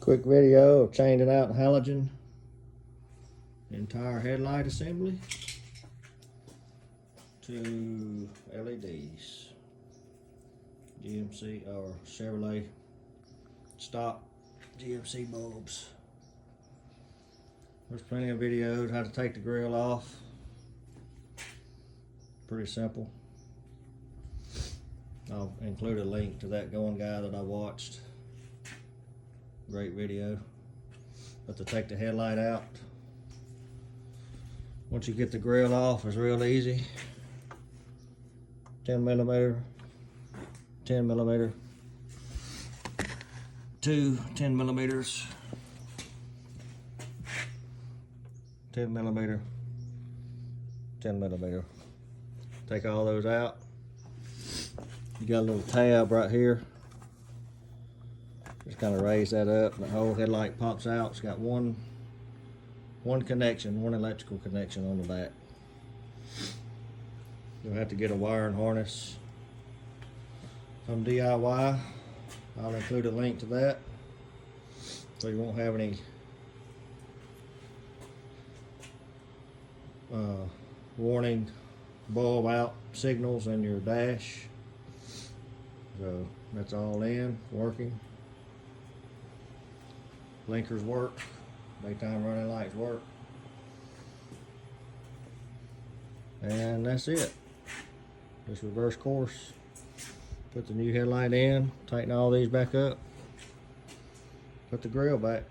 Quick video of changing out halogen entire headlight assembly to LEDs. GMC or Chevrolet stock GMC bulbs. There's plenty of videos how to take the grill off. Pretty simple. I'll include a link to that going guy that I watched. Great video. But to take the headlight out, once you get the grill off, it's real easy. 10 millimeter, 10 millimeter, two 10 millimeters, 10 millimeter, 10 millimeter. Take all those out. You got a little tab right here. Just kind of raise that up, and the whole headlight pops out. It's got one connection, one electrical connection on the back. You'll have to get a wiring harness from DIY. I'll include a link to that, so you won't have any warning bulb out signals in your dash. So that's all in, working. Blinkers work, daytime running lights work. And that's it. Just reverse course. Put the new headlight in, tighten all these back up, put the grill back.